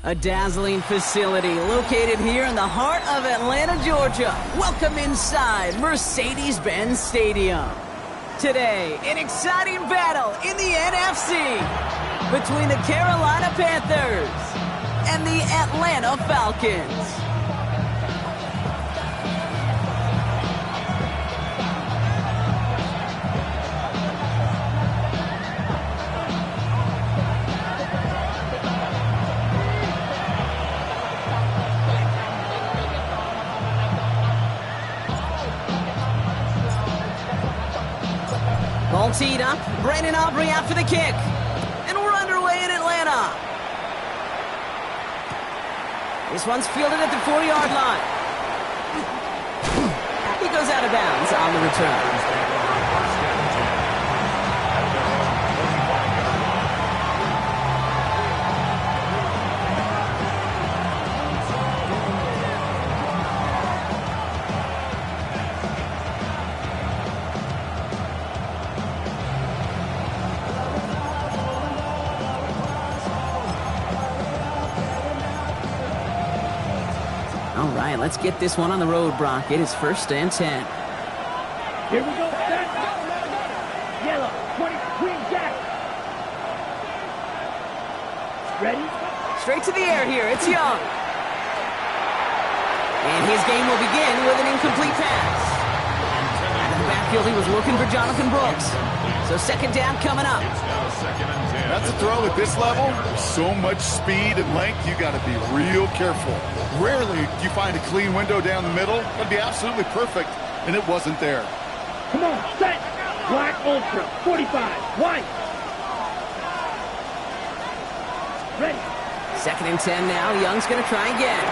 A dazzling facility located here in the heart of Atlanta, Georgia. Welcome inside Mercedes-Benz Stadium. Today, an exciting battle in the NFC between the Carolina Panthers and the Atlanta Falcons. Ball teed up. Brandon Aubrey out for the kick. And we're underway in Atlanta. This one's fielded at the 40-yard line. He goes out of bounds on the return. All right, let's get this one on the road, Brock. It is 1st and 10. Here we go. Set. Yellow. 20. Green jack. Ready? Straight to the air here. It's Young. And his game will begin with an incomplete pass. Out of the backfield, he was looking for Jonathan Brooks. So 2nd down coming up. That's a throw at this level. So much speed and length, you got to be real careful. Rarely do you find a clean window down the middle. That'd be absolutely perfect, and it wasn't there. Come on, set. Black Ultra. 45. White. Ready. 2nd and 10 now. Young's going to try again.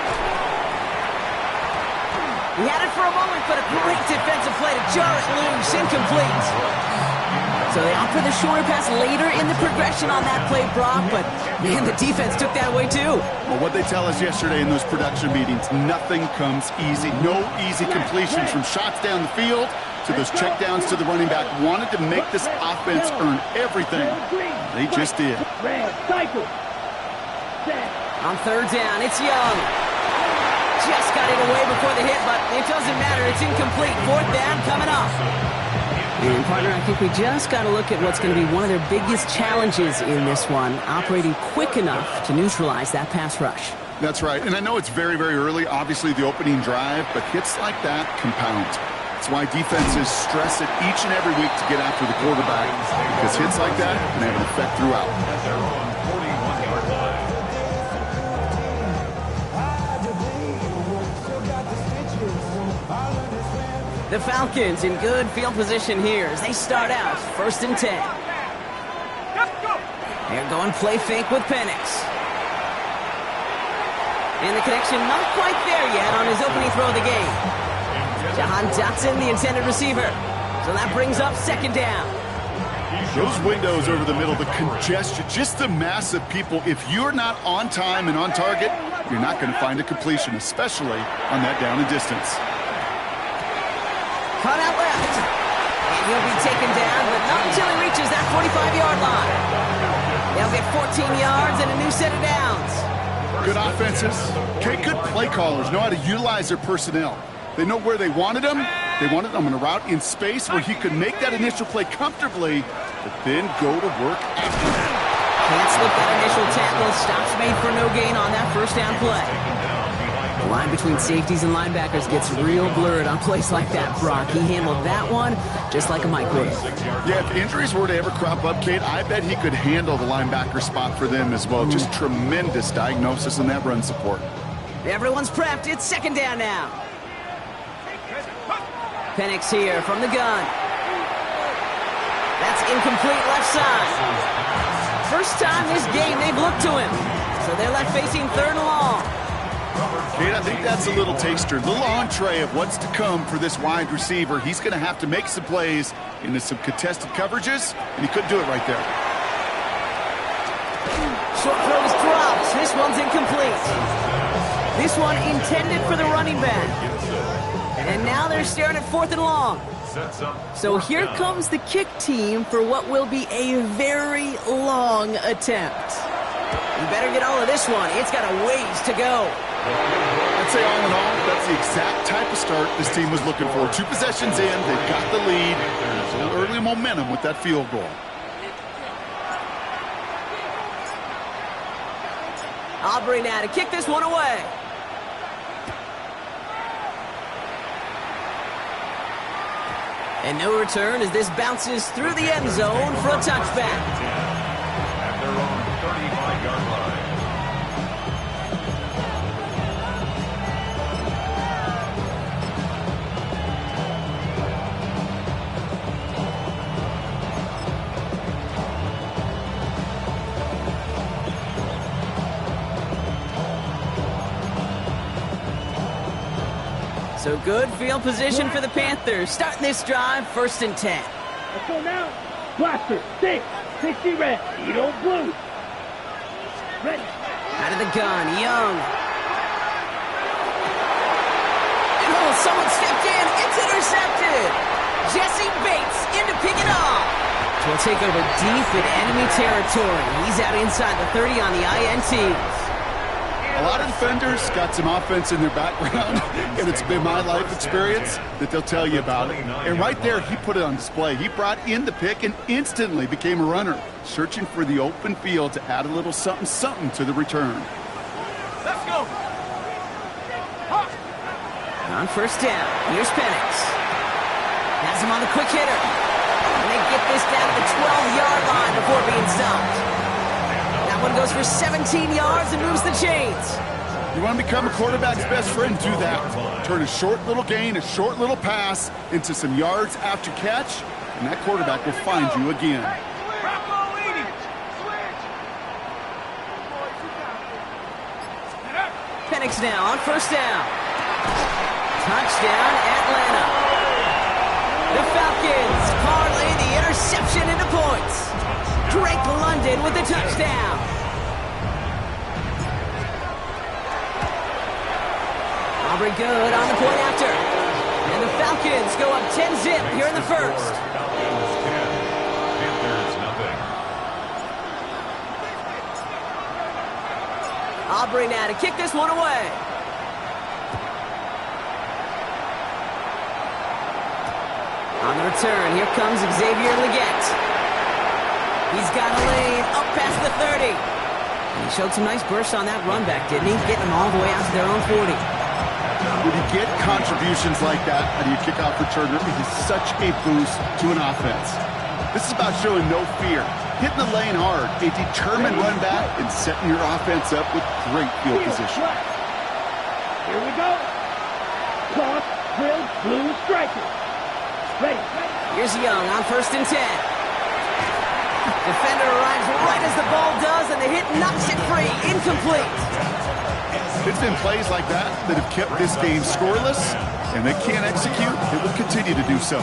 He had it for a moment, but a great defensive play to jar it loose. Incomplete. So they opt for the shorter pass later in the progression on that play, Brock, but man, the defense took that away too. Well, what they tell us yesterday in those production meetings, nothing comes easy. No easy completions from shots down the field to those checkdowns to the running back. Wanted to make this offense earn everything. They just did. On 3rd down, it's Young. Just got it away before the hit, but it doesn't matter. It's incomplete. 4th down coming up. And, partner, I think we just got to look at what's going to be one of their biggest challenges in this one, operating quick enough to neutralize that pass rush. That's right. And I know it's very, very early, obviously, the opening drive, but hits like that compound. That's why defenses stress it each and every week to get after the quarterback, because hits like that can have an effect throughout. The Falcons in good field position here as they start out 1st and 10. They're going play fake with Penix. And the connection not quite there yet on his opening throw of the game. Jahan Dotson, the intended receiver. So that brings up 2nd down. Those windows over the middle, the congestion, just the mass of people. If you're not on time and on target, you're not going to find a completion, especially on that down and distance. Cut out left. And he'll be taken down, but not until he reaches that 45-yard line. They'll get 14 yards and a new set of downs. Good offenses. Okay, good play callers know how to utilize their personnel. They know where they wanted him. They wanted him on a route in space where he could make that initial play comfortably, but then go to work after that. Can't slip that initial tackle. Stops made for no gain on that 1st down play. The line between safeties and linebackers gets real blurred on plays like that, Brock. He handled that one just like a Mike would. Yeah, if injuries were to ever crop up, Kate, I bet he could handle the linebacker spot for them as well. Just tremendous diagnosis in that run support. Everyone's prepped. It's 2nd down now. Penix here from the gun. That's incomplete left side. First time this game they've looked to him. So they're left facing 3rd and long. Kate, I think that's a little taster, a little entree of what's to come for this wide receiver. He's going to have to make some plays into some contested coverages, and he couldn't do it right there. Short throw is dropped. This one's incomplete. This one intended for the running back. And now they're staring at 4th and long. So here comes the kick team for what will be a very long attempt. He better get all of this one. It's got a ways to go. I'd say all in all, that's the exact type of start this team was looking for. 2 possessions in, they've got the lead. A little early momentum with that field goal. Aubrey now to kick this one away. And no return as this bounces through the end zone for a touchback. At their own 35-yard line. So good field position for the Panthers. Starting this drive, 1st and 10. Let's go now. Blaster, 6, 60 red, Edo blue. Ready. Out of the gun, Young. Oh, someone stepped in. It's intercepted. Jesse Bates in to pick it off. He'll take over deep in enemy territory. He's out inside the 30 on the INTs. A lot of defenders got some offense in their background, and it's been my life experience that they'll tell you about it. And right there, he put it on display. He brought in the pick and instantly became a runner, searching for the open field to add a little something to the return. Let's go. On 1st down, here's Penix. Has him on the quick hitter. And they get this down to the 12-yard line before being stopped. One goes for 17 yards and moves the chains. You want to become a quarterback's best friend? Do that. Turn a short little gain, a short little pass into some yards after catch, and that quarterback will find you again. Penix now on 1st down. Touchdown, Atlanta. The Falcons parlay the interception into points. Drake London with the touchdown. Aubrey good on the point after. And the Falcons go up 10-zip here in the 1st. Panthers, nothing. Aubrey now to kick this one away. On the return, here comes Xavier Legette. He's got a lane up past the 30. And he showed some nice bursts on that run back, didn't he? Getting them all the way out to their own 40. When you get contributions like that out of your kickoff returner, it is such a boost to an offense. This is about showing no fear, hitting the lane hard, a determined run back, and setting your offense up with great field position. Here we go. Cross, drill, blue striker. Ready. Here's Young on 1st and 10. Defender arrives right as the ball does, and the hit knocks it free. Incomplete. It's been plays like that that have kept this game scoreless, and they can't execute. It will continue to do so.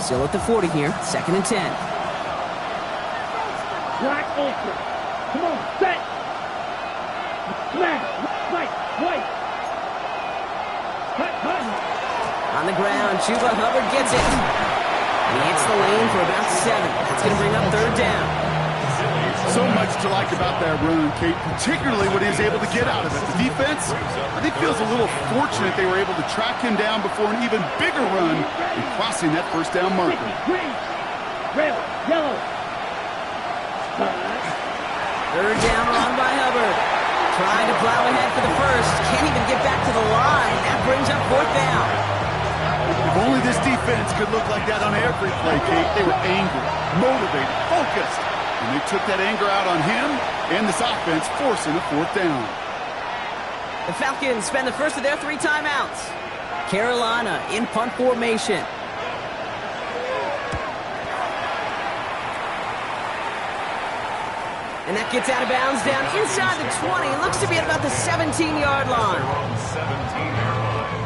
Still at the 40 here, 2nd and 10. Black ultra. Come on, set. Smash. White. Cut. On the ground, Chuba Hubbard gets it. He hits the lane for about 7. That's going to bring up 3rd down. So much to like about that run, Kate, particularly what he was able to get out of it. The defense, I think, feels a little fortunate they were able to track him down before an even bigger run and crossing that 1st down marker. Green. Red. Yellow. 3rd down run by Hubbard. Trying to plow ahead for the 1st. Can't even get back to the line. That brings up 4th down. If only this defense could look like that on every play, Kate. They were angry, motivated, focused. And they took that anger out on him and this offense, forcing a 4th down. The Falcons spend the first of their 3 timeouts. Carolina in punt formation. And that gets out of bounds down inside the 20. It looks to be at about the 17-yard line. They're on 17-yard line.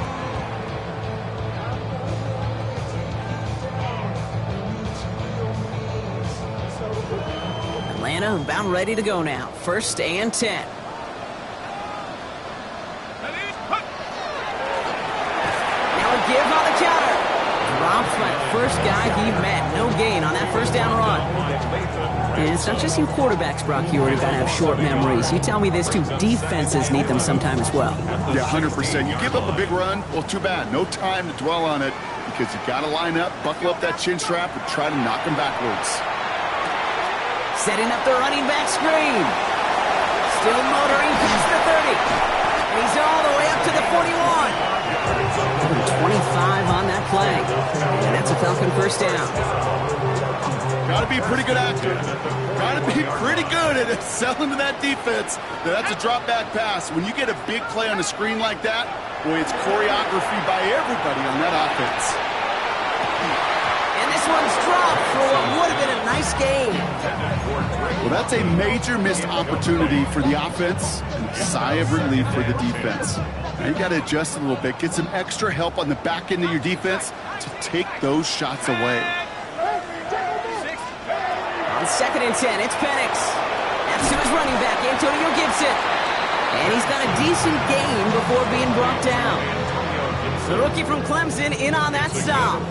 Atlanta about ready to go now. 1st and 10. Now a give on the counter. Drops by the first guy he met. No gain on that 1st down run. And it's not just you quarterbacks, Brock, you already got to have short memories. You tell me this too, defenses need them sometime as well. Yeah, 100%. You give up a big run, well, too bad. No time to dwell on it because you got to line up, buckle up that chin strap, and try to knock them backwards. Setting up the running back screen. Still motoring past the 30. And he's all the way up to the 41. 25 on that play. And that's a Falcon first down. Got to be a pretty good actor. Got to be pretty good at selling to that defense. That's a drop back pass. When you get a big play on a screen like that, boy, it's choreography by everybody on that offense. And this one's dropped for what would have been a nice game. Well, that's a major missed opportunity for the offense and a sigh of relief for the defense. Now you got to adjust a little bit, get some extra help on the back end of your defense to take those shots away. On 2nd and 10, it's Penix. That's to his running back, Antonio Gibson. And he's got a decent gain before being brought down. The rookie from Clemson in on that stop.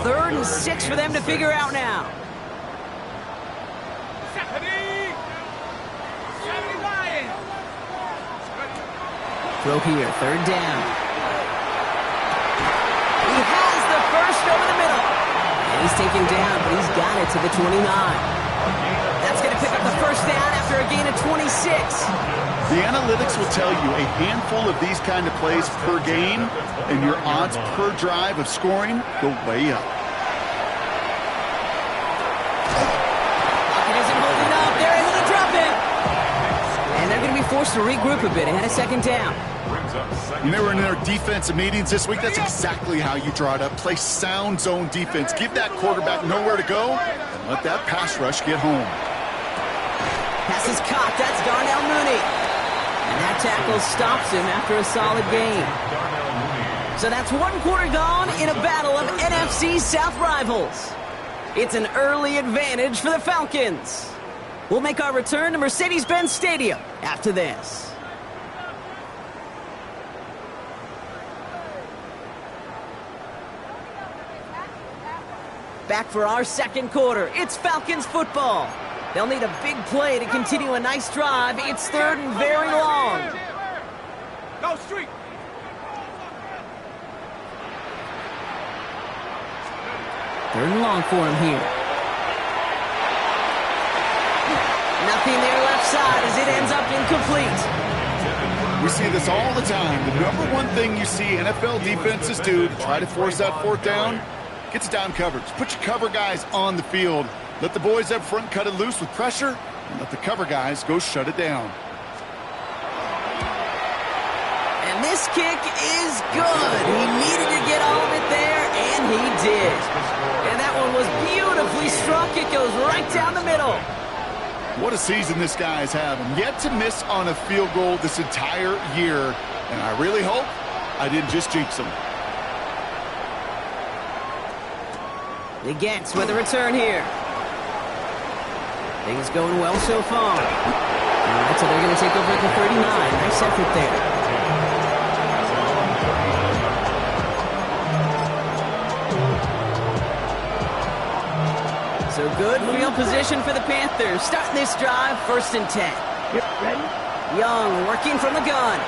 3rd and 6 for them to figure out now. Throw here, 3rd down. He has the first over the middle. And he's taken down, but he's got it to the 29. That's going to pick up the first down after a gain of 26. The analytics will tell you a handful of these kind of plays per game, and your odds per drive of scoring go way up. Pocket isn't holding up. They're able to drop it. And they're going to be forced to regroup a bit ahead of 2nd down. When they were in their defensive meetings this week, that's exactly how you draw it up. Play sound zone defense. Give that quarterback nowhere to go, and let that pass rush get home. Pass is caught. That's Darnell Mooney. And that tackle stops him after a solid gain. So that's 1 quarter gone in a battle of NFC South rivals. It's an early advantage for the Falcons. We'll make our return to Mercedes-Benz Stadium after this. Back for our 2nd quarter. It's Falcons football. They'll need a big play to continue a nice drive. It's 3rd and very long. Go street. 3rd and long for him here. Nothing there left side as it ends up incomplete. We see this all the time. The number one thing you see NFL defenses do to try to force that 4th down, gets down coverage. Put your cover guys on the field. Let the boys up front cut it loose with pressure, and let the cover guys go shut it down. And this kick is good. He needed to get all of it there, and he did. And that one was beautifully struck. It goes right down the middle. What a season this guy's having. Yet to miss on a field goal this entire year, and I really hope I didn't just jinx him. The Gets with a return here. Things going well so far. All right, so they're going to take over at the 39. Nice effort there. So good field position for the Panthers. Starting this drive, 1st and 10. Ready? Young working from the gun.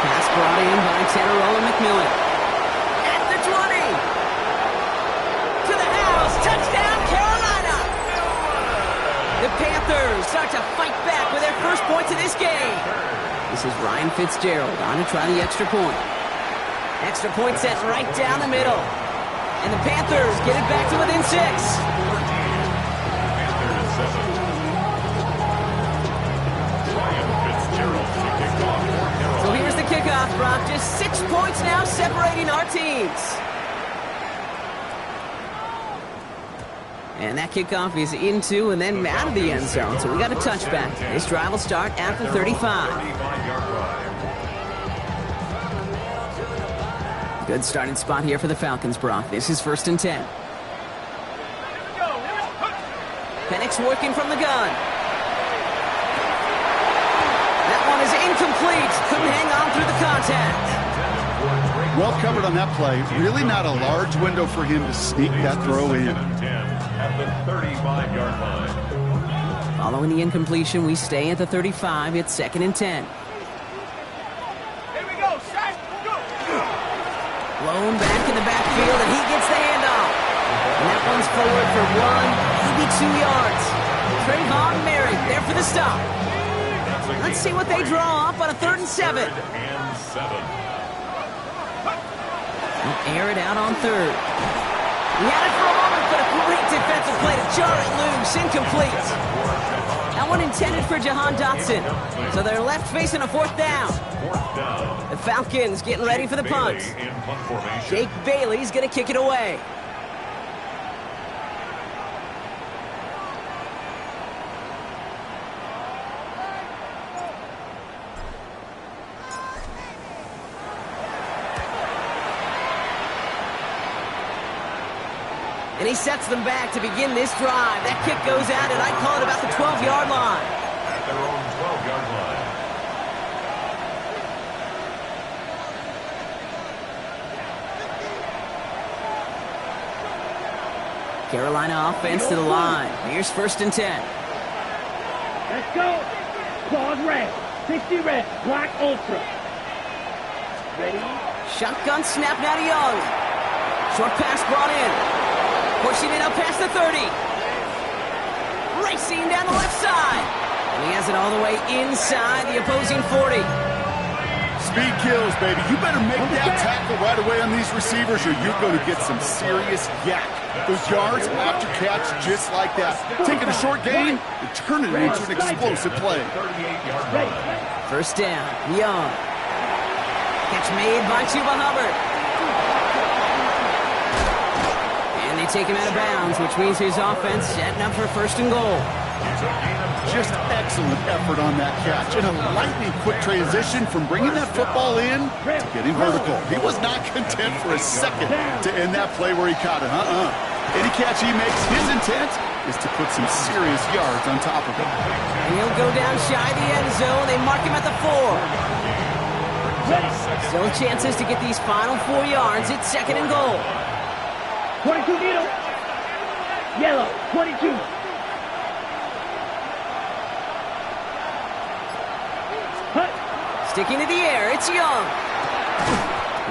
Pass brought in by Tannerola McMillan. At the 20. To the house. Touchdown, Carolina. The Panthers start to fight back with their first points of this game. This is Ryan Fitzgerald on to try the extra point. Extra point set right down the middle. And the Panthers get it back to within 6. So here's the kickoff, Brock. Just 6 points now separating our teams. And that kickoff is into and then out of the end zone. So we got a touchback. This drive will start at the 35. Good starting spot here for the Falcons, Brock. This is 1st and 10. Penix working from the gun. That one is incomplete. Couldn't hang on through the contact. Well covered on that play. Really not a large window for him to sneak that throw in. at the 35-yard line. Following the incompletion, we stay at the 35. It's 2nd and 10. Here we go, set, go! Blown back in the backfield, and he gets the handoff. And that one's forward for 1, maybe 2 yards. Trayvon Merritt there for the stop. Let's see what they draw up on a 3rd and 7. They'll air it out on 3rd. He had it for a moment, but a great defensive play to jar it loose. Incomplete. That one intended for Jahan Dotson. So they're left facing a 4th down. The Falcons getting ready for the punt. Jake Bailey's going to kick it away. And he sets them back to begin this drive. That kick goes out, and I'd call it about the 12-yard line. At their own 12-yard line. Carolina offense to the line. Here's 1st and 10. Let's go. Claws red, 60 red, black ultra. Ready? Shotgun snap now to Young. Short pass brought in. Pushing it up past the 30. Racing down the left side. And he has it all the way inside the opposing 40. Speed kills, baby. You better make that tackle right away on these receivers or you're going to get some serious yak. Those yards after catch just like that. Taking a short gain and turning it into an explosive play. 1st down. Young. Catch made by Chuba Hubbard. They take him out of bounds, which means his offense setting up for 1st and goal. Just excellent effort on that catch. And a lightning quick transition from bringing that football in to getting vertical. He was not content for a second to end that play where he caught it. Any catch he makes, his intent is to put some serious yards on top of it. And he'll go down shy of the end zone. They mark him at the 4. Still chances to get these final 4 yards. It's 2nd and goal. 22 needle. Yellow, 22. Hut. Sticking to the air, it's Young.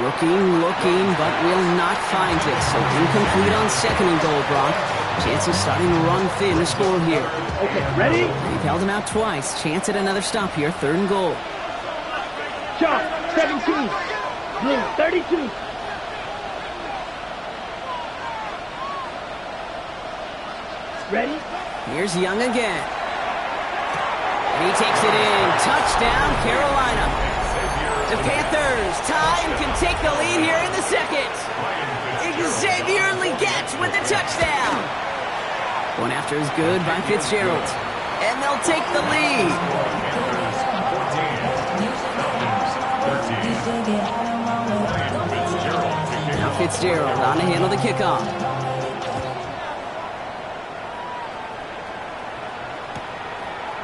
Looking, but will not find it. So incomplete on 2nd and goal, Brock. Chances starting to run thin to score here. Okay, ready? They've held him out twice. Chance at another stop here, 3rd and goal. Sharp, 17. Blue, 32. Ready? Here's Young again. And he takes it in. Touchdown, Carolina. The Panthers tie and can take the lead here in the 2nd. Xavier Legette with the touchdown. One after is good by Fitzgerald. And they'll take the lead. Now Fitzgerald on to handle the kickoff.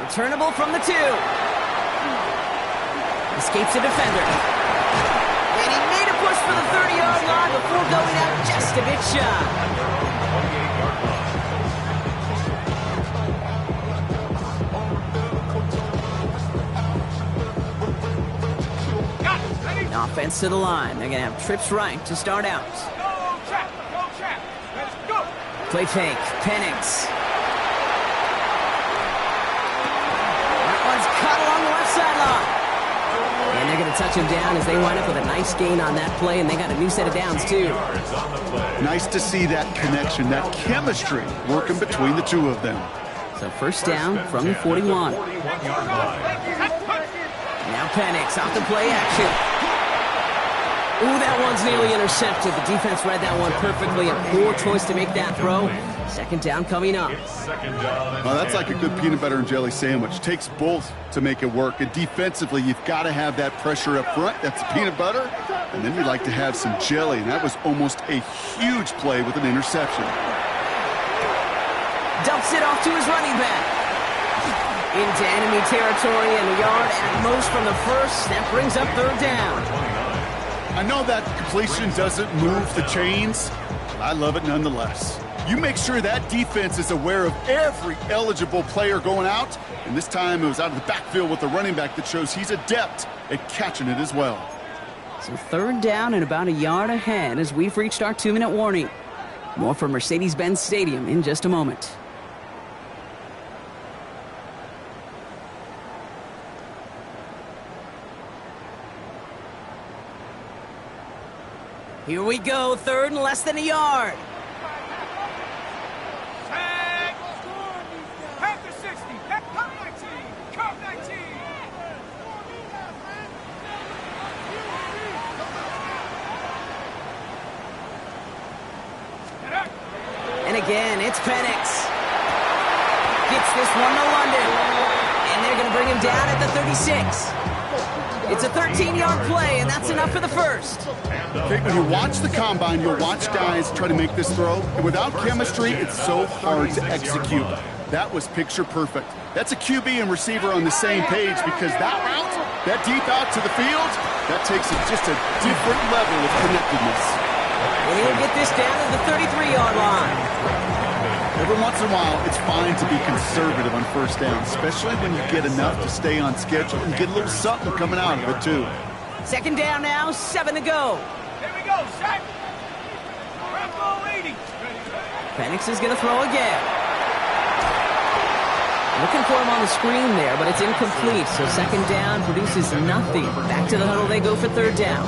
Returnable from the 2. Escapes a defender. And he made a push for the 30-yard line before going out just a bit shy. Offense to the line. They're going to have trips right to start out. Go trap. Let's go. Play fake. Penix. Caught along the left sideline. And they're going to touch him down as they wind up with a nice gain on that play, and they got a new set of downs, too. Nice to see that connection, that chemistry working between the two of them. So 1st down from the 41. Now Penix off the play action. Ooh, that one's nearly intercepted. The defense read that one perfectly. A poor choice to make that throw. 2nd down coming up. Well, that's like a good peanut butter and jelly sandwich. Takes both to make it work. And defensively, you've got to have that pressure up front. That's peanut butter. And then you like to have some jelly. And that was almost a huge play with an interception. Dumps it off to his running back. Into enemy territory and a yard at most from the 1st. That brings up 3rd down. I know that completion doesn't move the chains. I love it nonetheless. You make sure that defense is aware of every eligible player going out. And this time it was out of the backfield with the running back that shows he's adept at catching it as well. So third down and about a yard ahead as we've reached our 2-minute warning. More from Mercedes-Benz Stadium in just a moment. Here we go, third and less than a yard. Tag! Panther 60, Cup 19, Cup 19. And again, it's Penix. Gets this one to London. And they're going to bring him down at the 36. It's a 13-yard play, and that's enough for the first. Okay, when you watch the combine, you'll watch guys try to make this throw. And without chemistry, it's so hard to execute. That was picture perfect. That's a QB and receiver on the same page because that route, that deep out to the field, that takes it just a different level of connectedness. And he'll get this down to the 33-yard line. Every once in a while, it's fine to be conservative on first down, especially when you get enough to stay on schedule and get a little something coming out of it, too. Second down now, 7 to go. Here we go, set. Rambo 80. Penix is going to throw again. Looking for him on the screen there, but it's incomplete, so second down produces nothing. Back to the huddle they go for third down.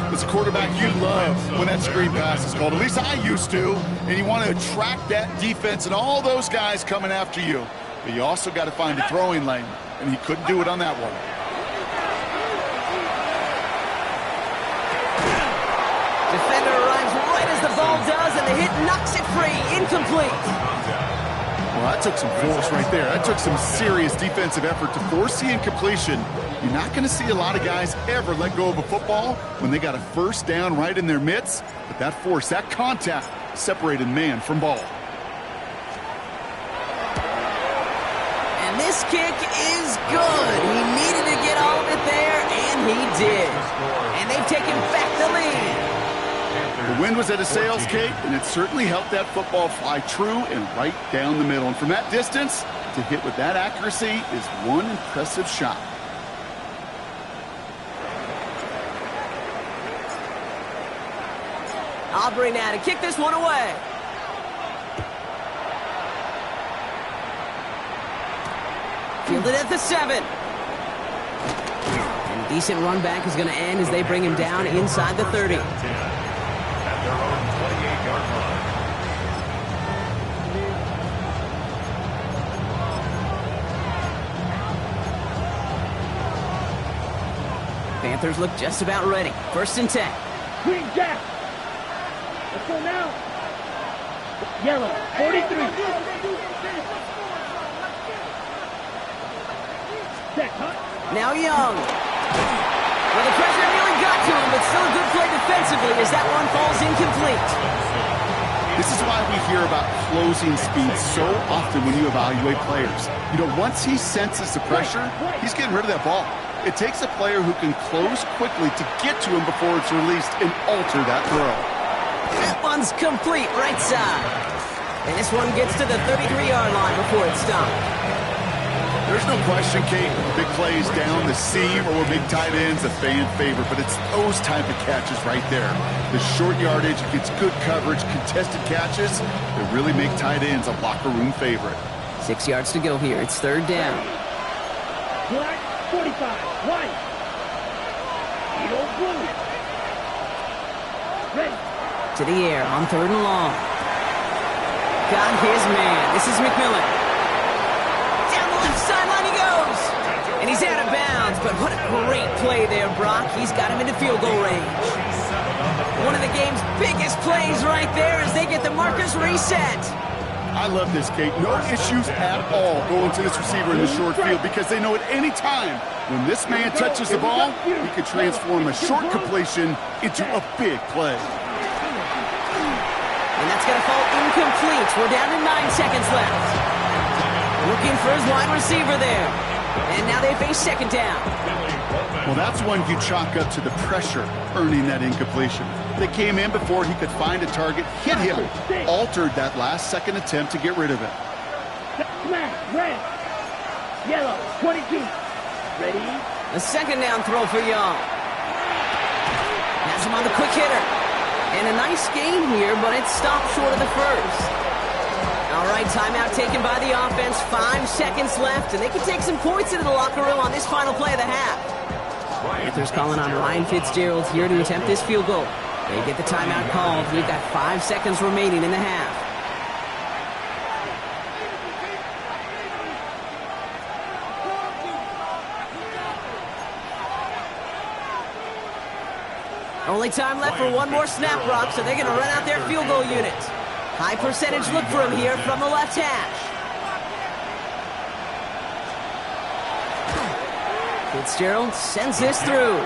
As a quarterback, you love when that screen pass is called. At least I used to. And you want to attract that defense and all those guys coming after you. But you also got to find a throwing lane. And he couldn't do it on that one. Defender arrives right as the ball does, and the hit knocks it free. Incomplete. Well, that took some force right there. That took some serious defensive effort to force the incompletion. You're not going to see a lot of guys ever let go of a football when they got a first down right in their midst. But that force, that contact, separated man from ball. And this kick is good. He needed to get all of it there, and he did. And they've taken back the lead. The wind was at a sails, Kate, and it certainly helped that football fly true and right down the middle. And from that distance, to hit with that accuracy is one impressive shot. Aubrey now to kick this one away. Fielded at the 7. And a decent run back is going to end as they bring him down inside the 30. At their own 28-yard line. Panthers look just about ready. First and 10. Green Jack. Let's go now. Yellow, 43. Set, huh? Now Young. Well, the pressure nearly got to him, but still a good play defensively as that one falls incomplete. This is why we hear about closing speed so often when you evaluate players. You know, once he senses the pressure, he's getting rid of that ball. It takes a player who can close quickly to get to him before it's released and alter that throw. That one's complete, right side. And this one gets to the 33-yard line before it's stopped. There's no question, Kate, big plays down the seam or big tight ends, a fan favorite, but it's those type of catches right there. The short yardage, gets good coverage, contested catches that really make tight ends a locker room favorite. 6 yards to go here. It's third down. Black, 45. White. Yellow, blue. Ready. To the air on third and long. Got his man. This is McMillan. Down the left sideline he goes. And he's out of bounds, but what a great play there, Brock. He's got him into field goal range. One of the game's biggest plays right there as they get the markers reset. I love this, Kate. No issues at all going to this receiver in the short field because they know at any time when this man touches the ball, he could transform a short completion into a big play. And that's going to fall incomplete. We're down to 9 seconds left. Looking for his wide receiver there. And now they face second down. Well, that's one you chalk up to the pressure earning that incompletion. They came in before he could find a target, hit him, altered that last-second attempt to get rid of it. Smash, red, yellow, 22. Ready? A second down throw for Young. Has him on the quick hitter. And a nice gain here, but it stopped short of the first. All right, timeout taken by the offense. 5 seconds left, and they can take some points into the locker room on this final play of the half. Panthers calling on Ryan Fitzgerald here to attempt this field goal. They get the timeout called. We've got 5 seconds remaining in the half. Only time left for one more snap, Rock, so they're going to run out their field goal unit. High percentage look for him here from the left hash. Fitzgerald sends this through,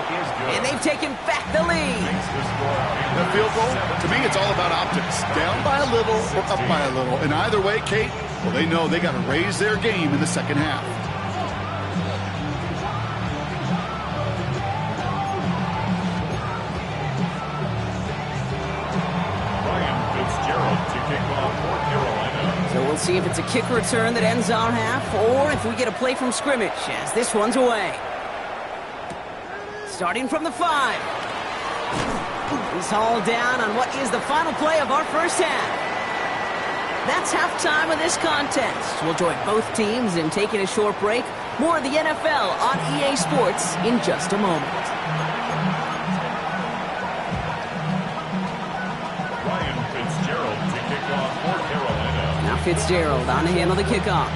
and they've taken back the lead. That field goal, to me, it's all about optics. Down by a little or up by a little. And either way, Kate, well, they know they got to raise their game in the second half. So we'll see if it's a kick return that ends our half, or if we get a play from scrimmage, as this one's away. Starting from the 5. He's hauled down on what is the final play of our first half. That's halftime of this contest. We'll join both teams in taking a short break. More of the NFL on EA Sports in just a moment. Fitzgerald on to handle the kickoff.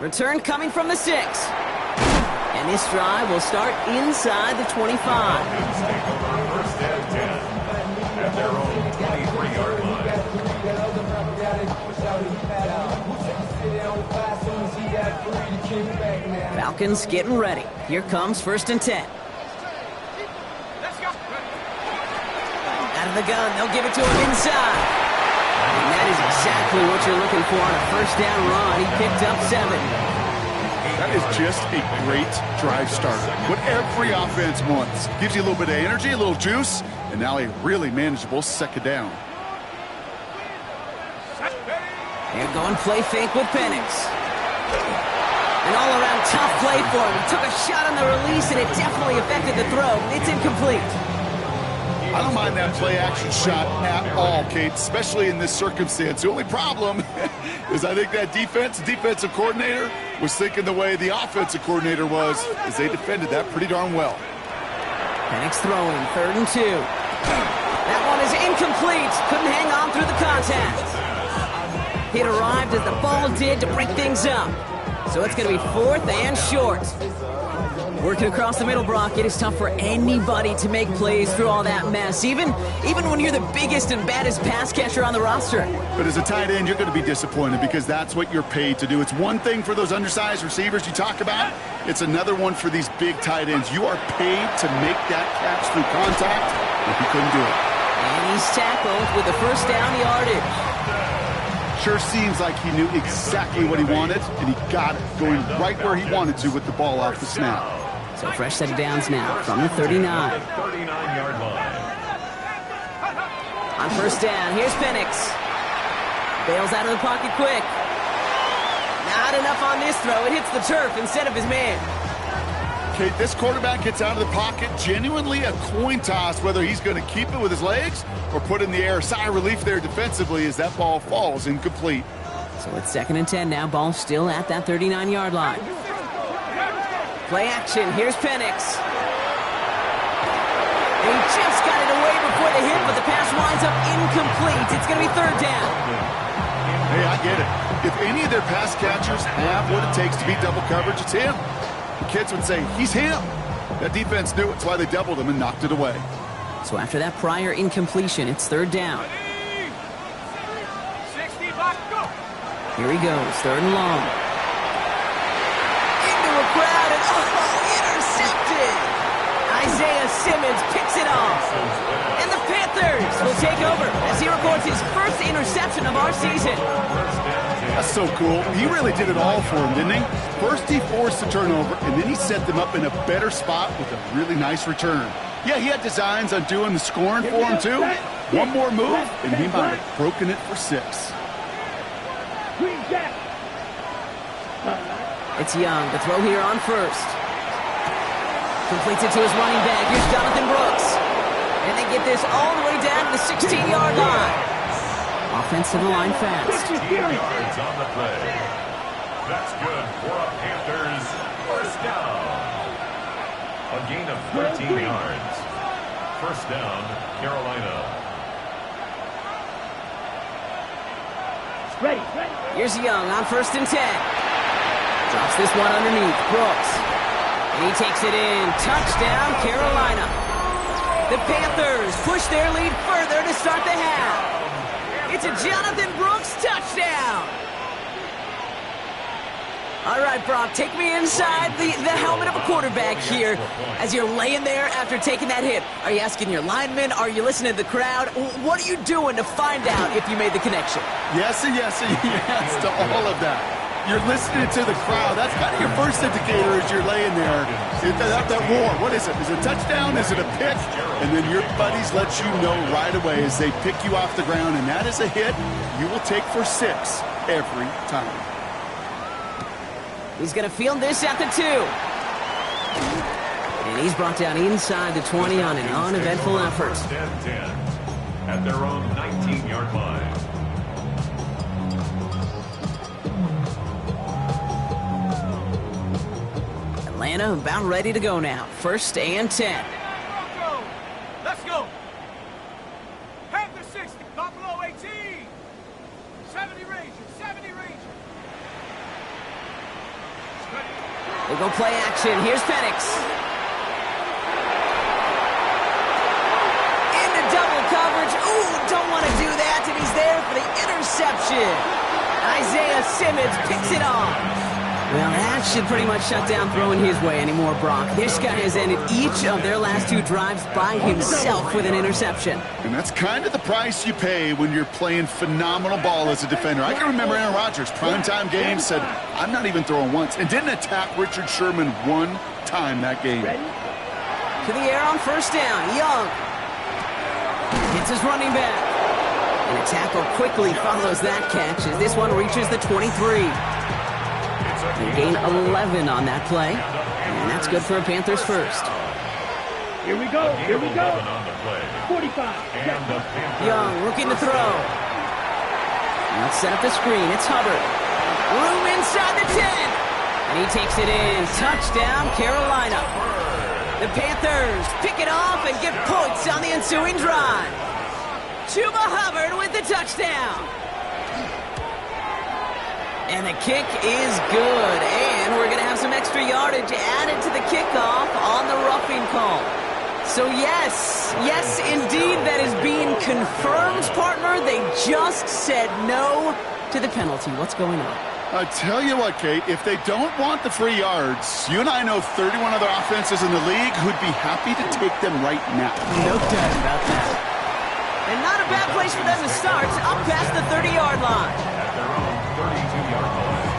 Return coming from the 6. And this drive will start inside the 25. First and 10 at their own 23-yard line. Falcons getting ready. Here comes 1st and 10. The gun, they'll give it to him inside. And that is exactly what you're looking for on a first down run. He picked up 7. That is just a great drive starter. What every offense wants. Gives you a little bit of energy, a little juice, and now a really manageable second down. They're going play fake with Penix. An all-around tough play for him. He took a shot on the release, and it definitely affected the throw. It's incomplete. I don't mind that play-action shot at all, Kate, especially in this circumstance. The only problem is I think that defensive coordinator was thinking the way the offensive coordinator was, as they defended that pretty darn well. Penix throwing, 3rd and 2. That one is incomplete. Couldn't hang on through the contact. It arrived as the ball did to break things up. So it's going to be 4th and short. Working across the middle, Brock, it is tough for anybody to make plays through all that mess, even when you're the biggest and baddest pass catcher on the roster. But as a tight end, you're going to be disappointed because that's what you're paid to do. It's one thing for those undersized receivers you talk about. It's another one for these big tight ends. You are paid to make that catch through contact, if you couldn't do it. And he's tackled with the first down yardage. Sure seems like he knew exactly what he wanted, and he got it, going right where he wanted to with the ball off the snap. So fresh set of downs now from the 39. 39-yard line. On first down, here's Penix. Bails out of the pocket quick. Not enough on this throw. It hits the turf instead of his man. Okay, this quarterback gets out of the pocket, genuinely a coin toss whether he's going to keep it with his legs or put it in the air. Sigh of relief there defensively as that ball falls incomplete. So it's 2nd and 10 now. Ball still at that 39-yard line. Play action. Here's Penix. He just got it away before the hit, but the pass winds up incomplete. It's going to be 3rd down. Hey, I get it. If any of their pass catchers have what it takes to beat double coverage, it's him. The kids would say, he's him. That defense knew it. It's why they doubled him and knocked it away. So after that prior incompletion, it's 3rd down. 60, back, go. Here he goes, 3rd and long. Into a crowd, and intercepted! Isaiah Isaiah Simmons picks it off. And the Panthers will take over as he records his first interception of our season. That's so cool. He really did it all for him, didn't he? First he forced the turnover, and then he set them up in a better spot with a really nice return. Yeah, he had designs on doing the scoring for him, too. One more move, and he might have broken it for 6. It's Young. The throw here on first. Completes it to his running back. Here's Jonathan Brooks. And they get this all the way down to the 16-yard line. Offensive line fast. 16 yards on the play. That's good for a Panthers first down. A gain of 13 yards. First down, Carolina. Ready. Here's Young on 1st and 10. Drops this one underneath. Brooks. And he takes it in. Touchdown, Carolina. The Panthers push their lead further to start the half. It's a Jonathan Brooks touchdown. All right, Brock, take me inside the helmet of a quarterback here as you're laying there after taking that hit. Are you asking your linemen? Are you listening to the crowd? What are you doing to find out if you made the connection? Yes and yes and yes to all of that. You're listening to the crowd. That's kind of your first indicator as you're laying there. That war, what is it? Is it a touchdown? Is it a pick? And then your buddies let you know right away as they pick you off the ground, and that is a hit you will take for 6 every time. He's going to field this at the 2. And he's brought down inside the 20 on an uneventful effort. First and 10 at their own 19-yard line. Atlanta about ready to go now. 1st and 10. Let's go. Panther 60, Buffalo 18. 70 Ranger, 70 Ranger. We'll go play action. Here's Penix. Into double coverage. Ooh, don't want to do that. And he's there for the interception. Isaiah Simmons picks it off. Well, that should pretty much shut down throwing his way anymore, Brock. This guy has ended each of their last 2 drives by himself with an interception. And that's kind of the price you pay when you're playing phenomenal ball as a defender. I can remember Aaron Rodgers, primetime game, said, I'm not even throwing once, and didn't attack Richard Sherman one time that game. To the air on 1st down. Young hits his running back. And a tackle quickly follows that catch as this one reaches the 23. They gain 11 on that play, and that's good for a Panthers first. Here we go. 45. Young looking to throw. Let's set up the screen. It's Hubbard. Room inside the 10. And he takes it in. Touchdown, Carolina. The Panthers pick it off and get points on the ensuing drive. Chuba Hubbard with the touchdown. And the kick is good. And we're going to have some extra yardage added to the kickoff on the roughing call. So yes, indeed, that is being confirmed, partner. They just said no to the penalty. What's going on? I tell you what, Kate, if they don't want the free yards, you and I know 31 other offenses in the league who'd be happy to take them right now. No doubt about that. And not a bad place for them to start, up past the 30-yard line. At their own 32-yard line.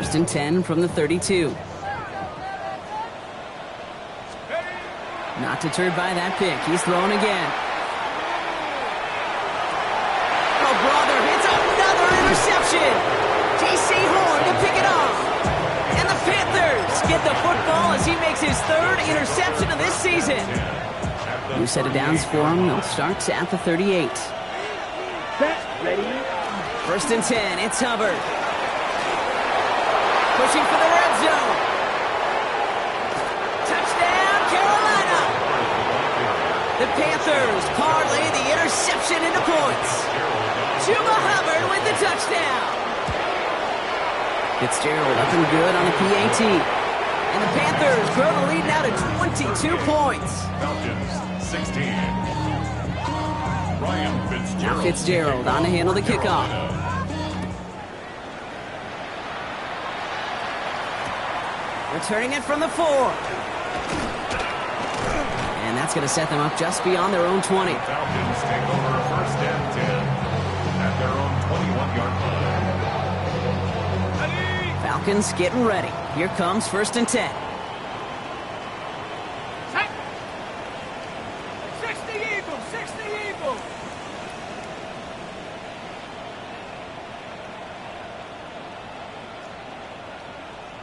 1st and 10 from the 32. Not deterred by that pick. He's throwing again. Oh, brother, it's another interception. J.C. Horn to pick it off. And the Panthers get the football as he makes his 3rd interception of this season. New set of downs for him. They'll start at the 38. Set, ready. 1st and 10. It's Hubbard. Pushing for the red zone. Touchdown, Carolina. The Panthers parlay the interception into points. Chuba Hubbard with the touchdown. Fitzgerald up and good on the PAT. And the Panthers grow the lead now to 22 points. Falcons, 16. Ryan Fitzgerald. Now Fitzgerald on to handle the kickoff. Returning it from the 4. And that's going to set them up just beyond their own 20. The Falcons take over first and 10 at their own 21-yard line. Falcons getting ready. Here comes first and 10. Set. 60 Eagles, 60 Eagles.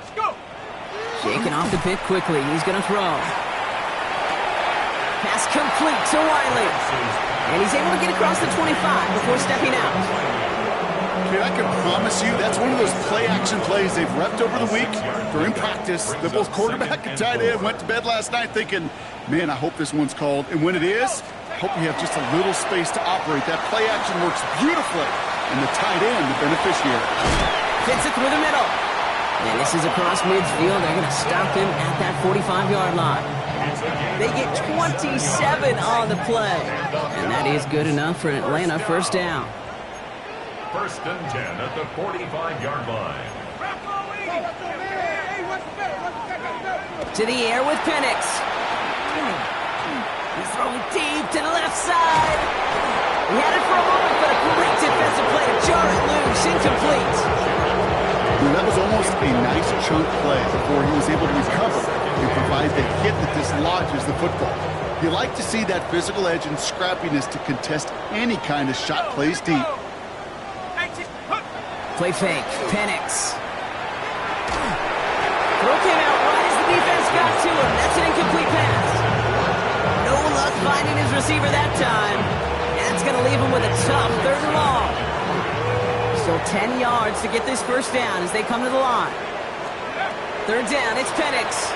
Let's go. Shaking off the pick quickly. He's going to throw. Pass complete to Wiley. And he's able to get across the 25 before stepping out. Kid, I can promise you that's one of those play-action plays they've repped over the week during practice. The both quarterback and tight end went to bed last night thinking, man, I hope this one's called. And when it is, I hope you have just a little space to operate. That play-action works beautifully. And the tight end, the beneficiary. Fits it through the middle. And this is across midfield. They're going to stop him at that 45-yard line. They get 27 on the play. And that is good enough for an Atlanta first down. First and 10 at the 45-yard line. To the air with Penix. He's throwing deep to the left side. He had it for a moment, but a great defensive play to jar it loose. Incomplete. That was almost a nice chunk play before he was able to recover and provide the hit that dislodges the football. You like to see that physical edge and scrappiness to contest any kind of shot plays deep. Play fake. Penix. Throw came out right as the defense got to him. That's an incomplete pass. No luck finding his receiver that time. That's going to leave him with a tough third and long. Still 10 yards to get this first down as they come to the line. Third down, it's Penix.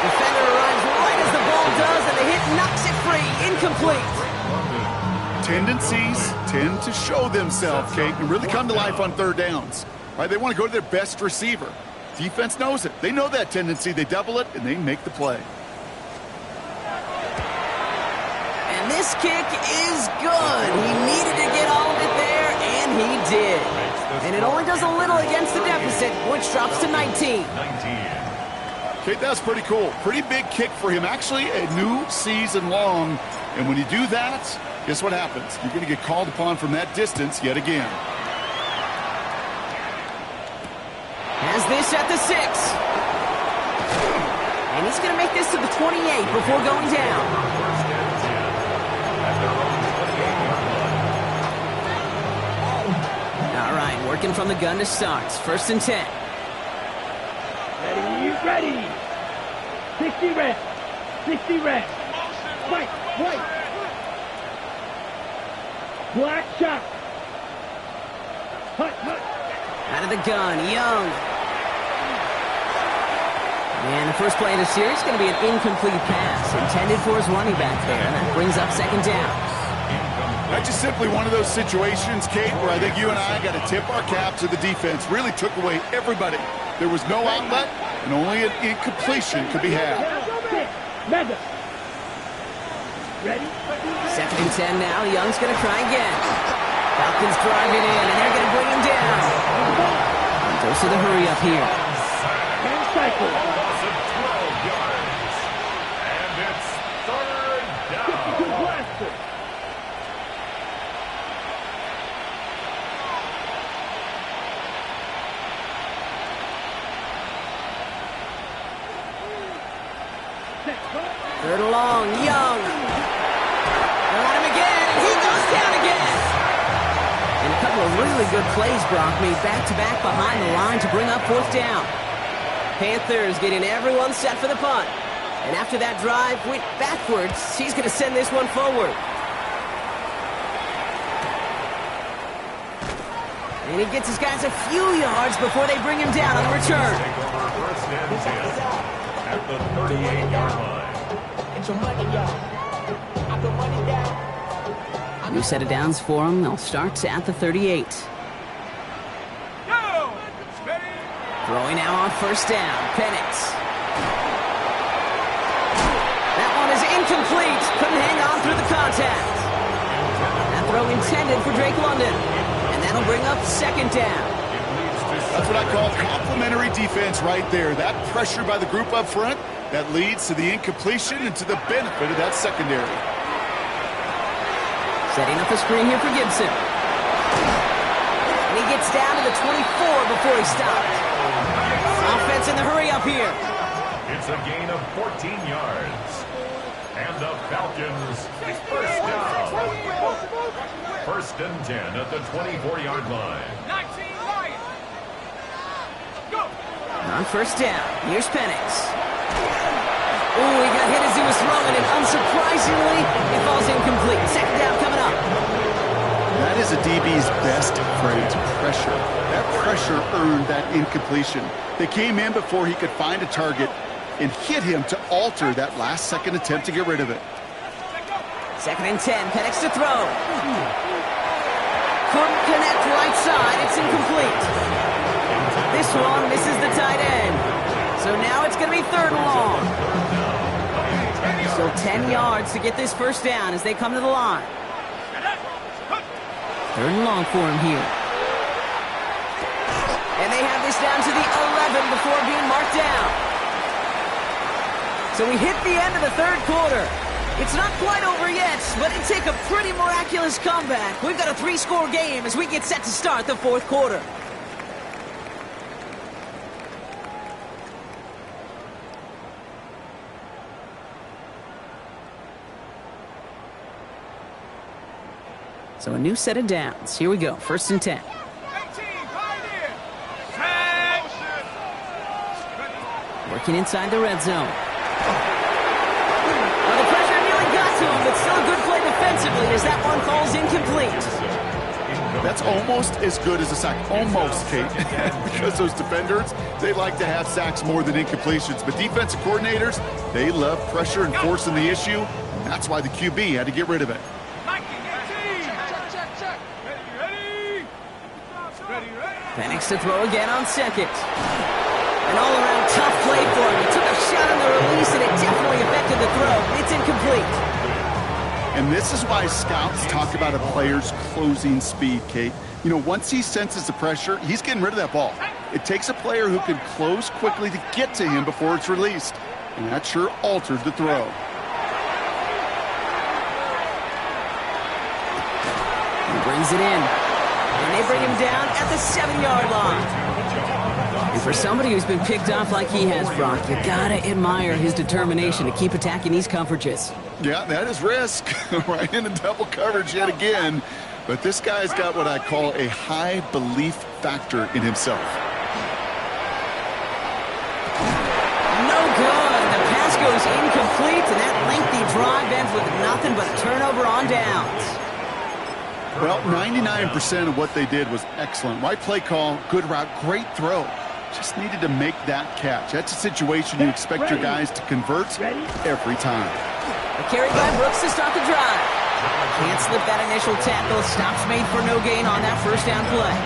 Defender arrives right as the ball does, and the hit knocks it free. Incomplete. Tendencies tend to show themselves, Kate, and really come to life on third downs. Right? They want to go to their best receiver. Defense knows it. They know that tendency. They double it, and they make the play. And this kick is good. He needed to get all of it there, and he did. And it only does a little against the deficit, which drops to 19. Kate, that's pretty cool. Pretty big kick for him. Actually, a new season long. And when you do that, guess what happens? You're going to get called upon from that distance yet again. Has this at the 6. And he's going to make this to the 28 before going down. All right, working from the gun to start. First and 10. Ready. 60 red. 60 red. White. Black shot. Hut. Out of the gun, Young. And the first play of the series is going to be an incomplete pass intended for his running back there, and that brings up second down. That's just simply one of those situations, Kate, where I think you and I got to tip our cap to the defense. Really took away everybody. There was no outlet, and only an incompletion could be had. Ready? Second and 10 now. Young's going to try again. Falcons driving in, and they're going to bring him down. Goes to the hurry up here. 10 cycles. 12 yards. And it's third down. Third and long, Young. They're at him again, and he goes down again. And a couple of really good plays Brock made back-to-back behind the line to bring up fourth down. Panthers getting everyone set for the punt. And after that drive went backwards, he's going to send this one forward. And he gets his guys a few yards before they bring him down on the return. Take over first and 10 at the 38-yard line. New set of downs for him. They'll start at the 38. Go. Ready. Throwing now on first down. Penix. That one is incomplete. Couldn't hang on through the contact. That throw intended for Drake London. And that'll bring up second down. That's what I call complimentary defense right there. That pressure by the group up front, that leads to the incompletion and to the benefit of that secondary. Setting up a screen here for Gibson. And he gets down to the 24 before he stopped. Offense in the hurry up here. It's a gain of 14 yards. And the Falcons, first down. First and 10 at the 24-yard line. 19 Lions. Go. On first down, here's Penix. Ooh, he got hit as he was throwing, and unsurprisingly, it falls incomplete. Second down coming up. That is a DB's best friend, pressure. That pressure earned that incompletion. They came in before he could find a target and hit him to alter that last-second attempt to get rid of it. Second and 10, Penix to throw. Couldn't connect right side, it's incomplete. This one misses the tight end. So now it's going to be third and long. Still 10 yards to get this first down as they come to the line. Third and long for him here. And they have this down to the 11 before being marked down. So we hit the end of the third quarter. It's not quite over yet, but it take a pretty miraculous comeback. We've got a 3-score game as we get set to start the fourth quarter. So a new set of downs. Here we go. First and 10. 18 Pioneer. Tag. Working inside the red zone. Well, the pressure nearly got to him, but still a good play defensively as that one falls incomplete. That's almost as good as a sack. Almost, Kate. Because those defenders, they like to have sacks more than incompletions. But defensive coordinators, they love pressure and forcing the issue. That's why the QB had to get rid of it. Penix to throw again on second. An all-around tough play for him. He took a shot on the release, and it definitely affected the throw. It's incomplete. And this is why scouts talk about a player's closing speed, Kate. You know, once he senses the pressure, he's getting rid of that ball. It takes a player who can close quickly to get to him before it's released. And that sure altered the throw. He brings it in. And they bring him down at the 7-yard line. And for somebody who's been picked off like he has, Brock, you gotta admire his determination to keep attacking these coverages. Yeah, that is risk. Right into double coverage yet again. But this guy's got what I call a high belief factor in himself. No good. The pass goes incomplete, and that lengthy drive ends with nothing but a turnover on downs. Well, 99% of what they did was excellent. Right play call, good route, great throw. Just needed to make that catch. That's a situation you expect your guys to convert every time. A carry by Brooks to start the drive. Can't slip that initial tackle. Stops made for no gain on that first down play.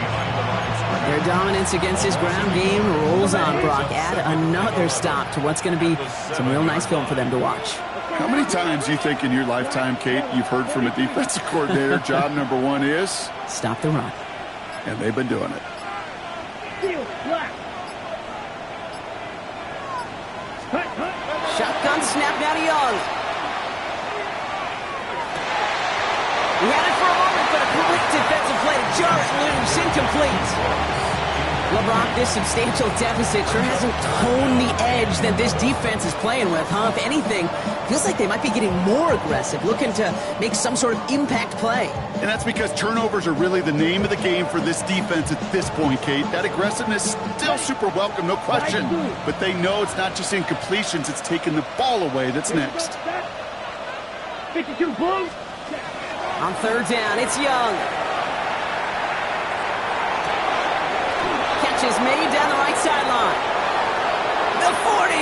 Their dominance against his ground game rolls on, Brock. Add another stop to what's going to be some real nice film for them to watch. How many times do you think in your lifetime, Kate, you've heard from a defensive coordinator, job number one is? Stop the run. And they've been doing it. Shotgun snap now to Young. He had it for a moment, but a quick defensive play to jar it loose, incomplete. LeBron, this substantial deficit sure hasn't toned the edge that this defense is playing with, huh? If anything, feels like they might be getting more aggressive, looking to make some sort of impact play. And that's because turnovers are really the name of the game for this defense at this point, Kate. That aggressiveness still super welcome, no question. But they know it's not just incompletions, it's taking the ball away that's next. 52 Blues. On third down, it's Young. Catch is made down the right sideline. The 40.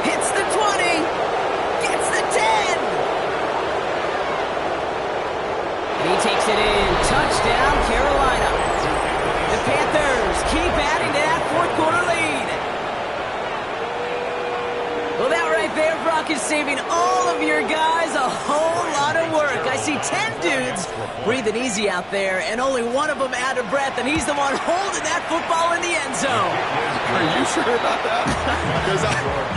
Hits the 20. Gets the 10. And he takes it in. Touchdown, Carolina. The Panthers keep adding to that fourth quarter lead. Well, that right there, Brock, clock is saving all of your guys a whole lot of work. I see 10 dudes breathing easy out there, and only one of them out of breath, and he's the one holding that football in the end zone. Are you sure about that? Because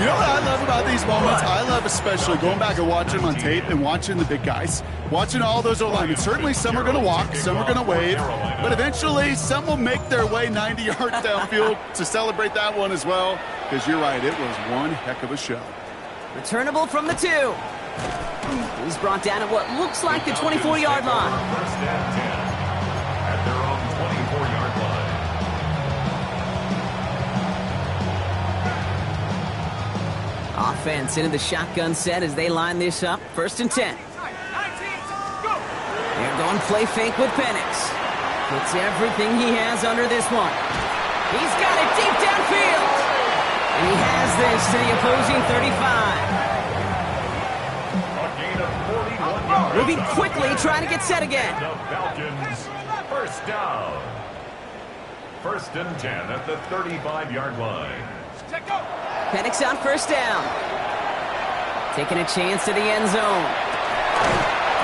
you know what I love about these moments? I love especially going back and watching them on tape and watching the big guys. Watching all those O-linemen. Certainly some are going to walk, some are going to wave, but eventually some will make their way 90 yards downfield to celebrate that one as well. Because you're right, it was one heck of a show. Returnable from the 2. He's brought down at what looks like the 24-yard line. First and 10 at their own 24-yard line. Offense into the shotgun set as they line this up. First and 10. They're going play fake with Penix. Puts everything he has under this one. He's got it deep downfield. And he has this to the opposing 35. A gain of 41 yards. Moving quickly, trying to get set again. The Falcons, first down. First and 10 at the 35-yard line. Penix on first down. Taking a chance to the end zone.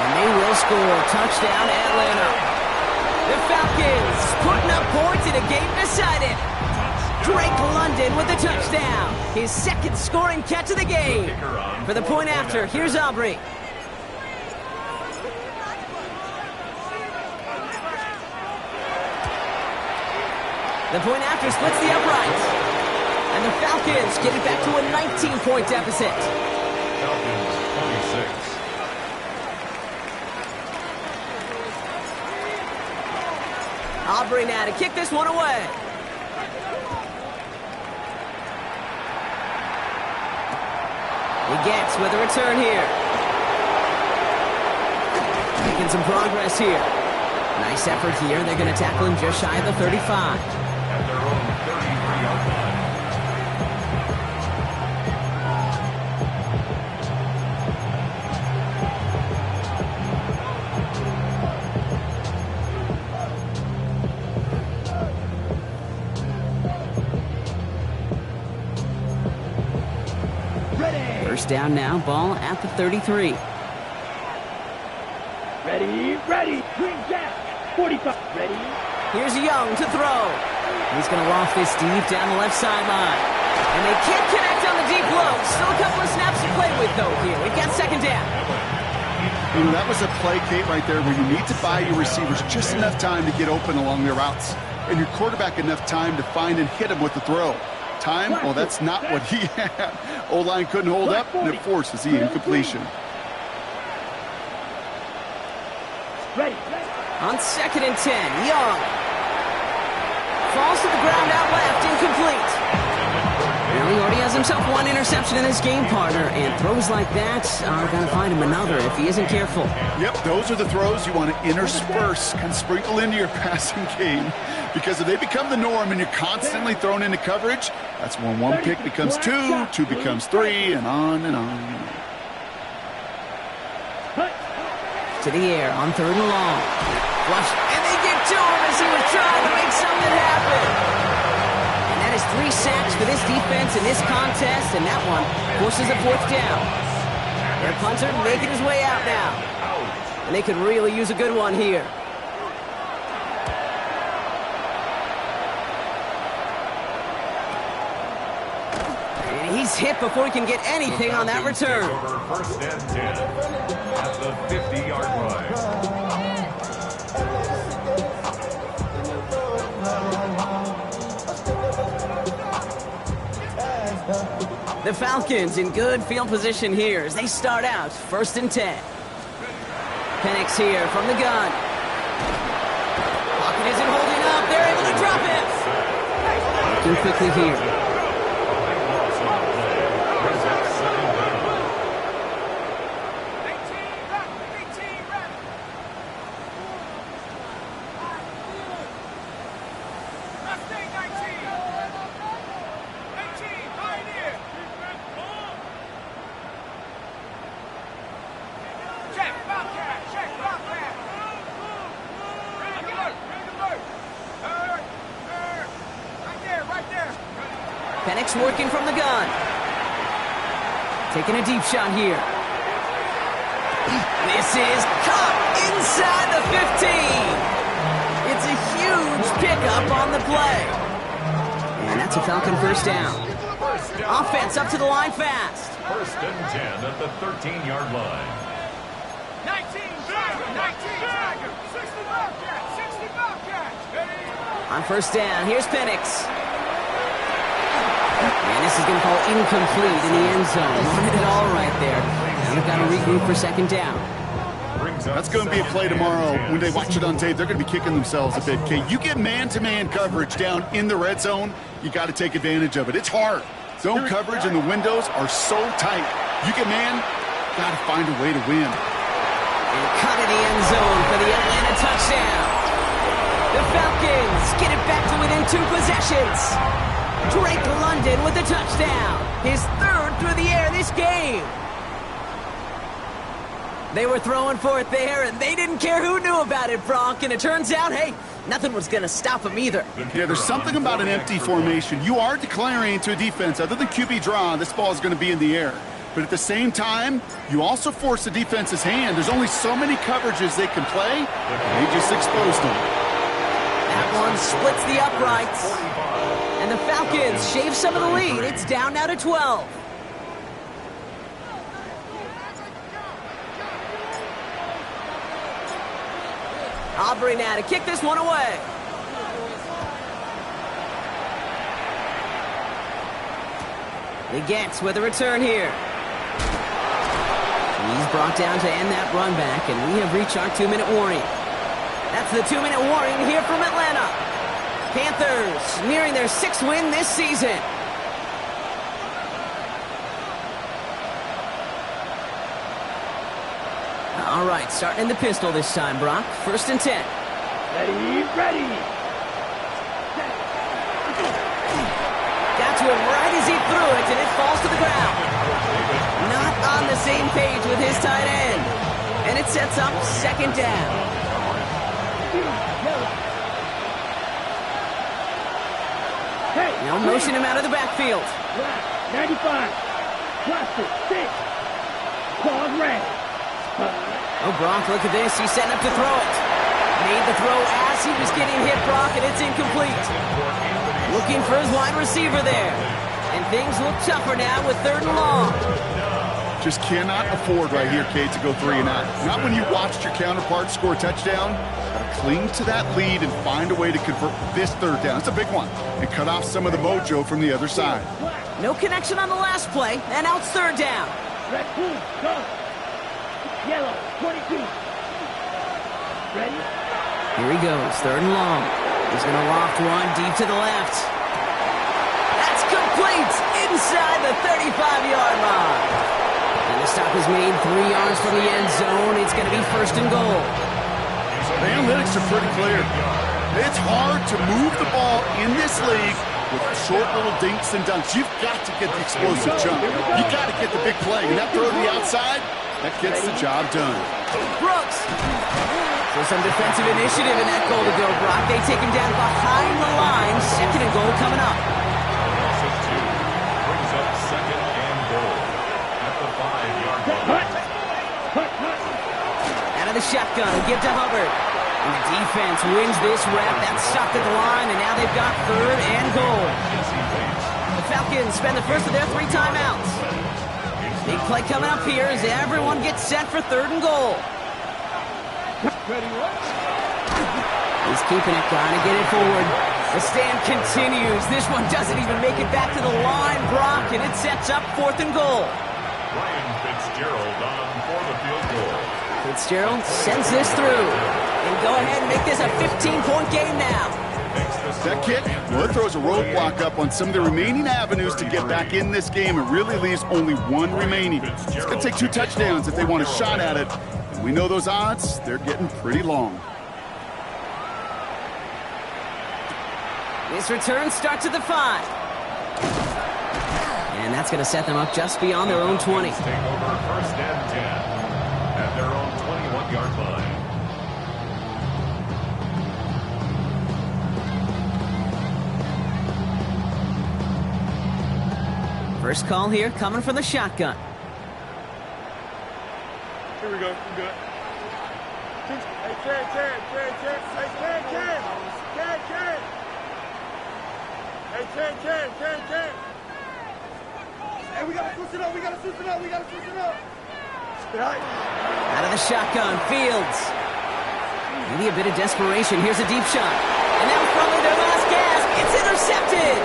And they will score. Touchdown, Atlanta. The Falcons putting up points in a game decided. Drake London with the touchdown. His second scoring catch of the game. For the point after, here's Aubrey. The point after splits the uprights. And the Falcons get it back to a 19-point deficit. Falcons 26. Aubrey now to kick this one away. He gets with a return here. Making some progress here. Nice effort here. They're going to tackle him just shy of the 35. At their own 33-yard line. First down now, ball at the 33. Ready, swing back, 45, ready. Here's Young to throw. He's going to loft this deep down the left sideline. And they can't connect on the deep low. Still a couple of snaps to play with, though, here. We've got second down. You know, that was a play, Kate, right there where you need to buy your receivers just enough time to get open along their routes. And your quarterback enough time to find and hit him with the throw. Time? Well, that's not what he had. O-line couldn't hold up, and it forces the incompletion. Ready. On second and 10, Young. Falls to the ground out left, incomplete. Well, he already has himself one interception in this game, partner, and throws like that are going to find him another if he isn't careful. Yep, those are the throws you want to intersperse and sprinkle into your passing game. Because if they become the norm and you're constantly thrown into coverage, that's when one pick becomes two, two becomes three, and on and on. To the air on third and long. Flush, and they get to him as he was trying to make something happen. And that is 3 sacks for this defense in this contest, and that one forces a fourth down. Their punter making his way out now. And they could really use a good one here. And he's hit before he can get anything on that return. First and 10 at the 50-yard line. The Falcons in good field position here as they start out first and 10. Penix here from the gun. Pocket isn't holding up. They're able to drop it. Working quickly here. Penix working from the gun. Taking a deep shot here. This is caught inside the 15. It's a huge pickup on the play. And that's a Falcon first down. Offense up to the line fast. First and 10 at the 13-yard line. 19, 60 Bobcats. On first down, here's Penix. And this is going to fall incomplete in the end zone. Wanted it all right there. Now they've got to regroup for second down. That's going to be a play tomorrow. When they watch it on tape, they're going to be kicking themselves a bit. Okay, you get man-to-man coverage down in the red zone, you got to take advantage of it. It's hard. Zone coverage and the windows are so tight. You get man, got to find a way to win. And cut in the end zone for the Atlanta touchdown. The Falcons get it back to within 2 possessions. Drake London with the touchdown. His third through the air this game. They were throwing for it there, and they didn't care who knew about it, Brock. And it turns out, hey, nothing was going to stop them either. Yeah, there's something about an empty formation. You are declaring to a defense, other than QB draw, this ball is going to be in the air. But at the same time, you also force the defense's hand. There's only so many coverages they can play, and they just exposed them. That one splits the uprights. And the Falcons shave some of the lead. It's down now to 12. Aubrey now to kick this one away. Legets with a return here. He's brought down to end that run back, and we have reached our 2-minute warning. That's the 2-minute warning here from Atlanta. Panthers nearing their 6th win this season. All right, starting in the pistol this time, Brock. First and 10. Ready. Got to him right as he threw it, and it falls to the ground. Not on the same page with his tight end. And it sets up second down. Now motion him out of the backfield. 95. Cluster, 6. Claws red. Oh, Brock, look at this. He's setting up to throw it. Made the throw as he was getting hit, Brock, and it's incomplete. Looking for his wide receiver there. And things look tougher now with 3rd and long. Just cannot afford right here, Kate, to go 3 and out. Not when you watched your counterpart score a touchdown. Gotta cling to that lead and find a way to convert this 3rd down. It's a big one. And cut off some of the mojo from the other side. No connection on the last play, and now it's 3rd down. Red, blue, go. Yellow, 22. Ready? Here he goes, 3rd and long. He's going to loft one deep to the left. That's complete inside the 35-yard line. And the stop is made 3 yards from the end zone. It's going to be 1st and goal. The analytics are pretty clear. It's hard to move the ball in this league with short little dinks and dunks. You've got to get the explosive jump. You've got to get the big play. And that throw to the outside, that gets the job done. Brooks. So some defensive initiative in that goal to go, Brock. They take him down behind the line. 2nd and goal coming up. Brings up 2nd and goal at the 5-yard line. Out of the shotgun, give to Hubbard. And the defense wins this rep. That's stopped at the line, and now they've got 3rd and goal. The Falcons spend the first of their 3 timeouts. Big play coming up here as everyone gets set for 3rd and goal. He's keeping it, trying to get it forward. The stand continues. This one doesn't even make it back to the line, Brock, and it sets up 4th and goal. Ryan Fitzgerald on for the field goal. Fitzgerald sends this through. And go ahead and make this a 15-point game now. That kick, well, it throws a roadblock up on some of the remaining avenues to get back in this game. It really leaves only 1 remaining. It's going to take 2 touchdowns if they want a shot at it. And we know those odds, they're getting pretty long. This return starts at the 5. And that's going to set them up just beyond their own 20. Take over 1st and 10 at their own 21-yard line. First call here coming from the shotgun. Here we go. I'm good. Hey, Ken. Hey, Ken. Hey, Hey, we gotta switch it up. Out of the shotgun, Fields. Maybe a bit of desperation. Here's a deep shot. And that was probably their last gasp. It's intercepted.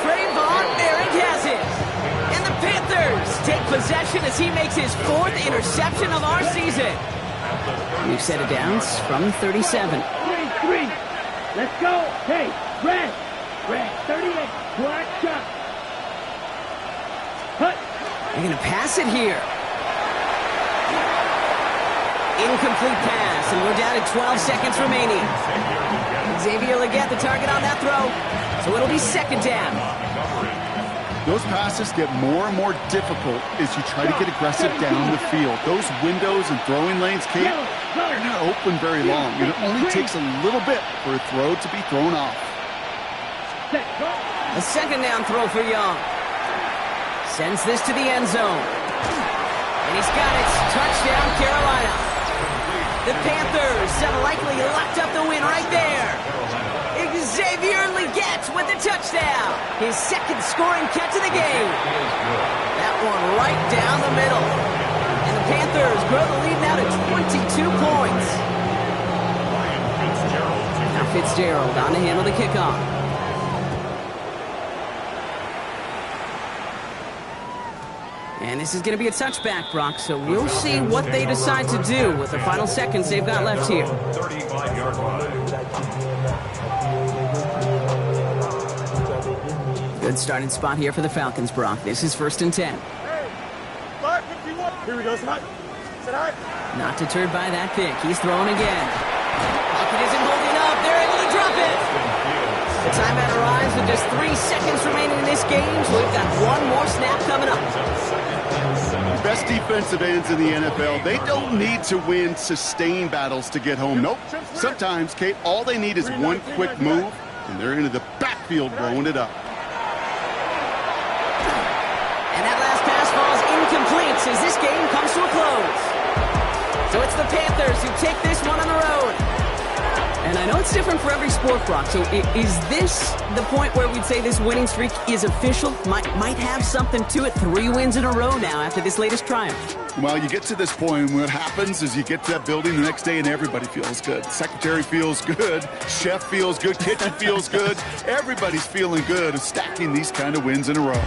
Trayvon Merrick has it. And the Panthers take possession as he makes his 4th interception of our season. New set of downs from 37. 3. Let's go. Hey, red. 38. Black shot. Hut. They're going to pass it here. Incomplete pass, and we're down to 12 seconds remaining. Xavier Legette, the target on that throw. So it'll be 2nd down. Those passes get more and more difficult as you try to get aggressive down the field. Those windows and throwing lanes, Kate, they're not open very long. And it only takes a little bit for a throw to be thrown off. A 2nd down throw for Young. Sends this to the end zone. And he's got it. Touchdown, Carolina. The Panthers have likely locked up the win right there. Xavier Legette with the touchdown. His 2nd scoring catch of the game. That one right down the middle. And the Panthers grow the lead now to 22 points. Now Fitzgerald on to handle the kickoff. And this is going to be a touchback, Brock, so we'll see what they decide to do with the final seconds they've got left here. 35-yard line. Good starting spot here for the Falcons, Brock. This is 1st and 10. Hey, 5:51. Here we go. Sit high. Not deterred by that pick. He's throwing again. Pocket isn't holding up. They're able to drop it. The timeout arrives with just 3 seconds remaining in this game, so we've got one more snap coming up. The best defensive ends in the NFL, they don't need to win sustained battles to get home. Nope. Sometimes, Kate, all they need is one quick move, and they're into the backfield blowing it up. And that last pass falls incomplete as this game comes to a close. So it's the Panthers who take this one on the road. And I know it's different for every sport, Brock. So is this the point where we'd say this winning streak is official? Might have something to it. 3 wins in a row now after this latest triumph. Well, you get to this point, and what happens is you get to that building the next day and everybody feels good. Secretary feels good. Chef feels good. Kitchen feels good. Everybody's feeling good of stacking these kind of wins in a row.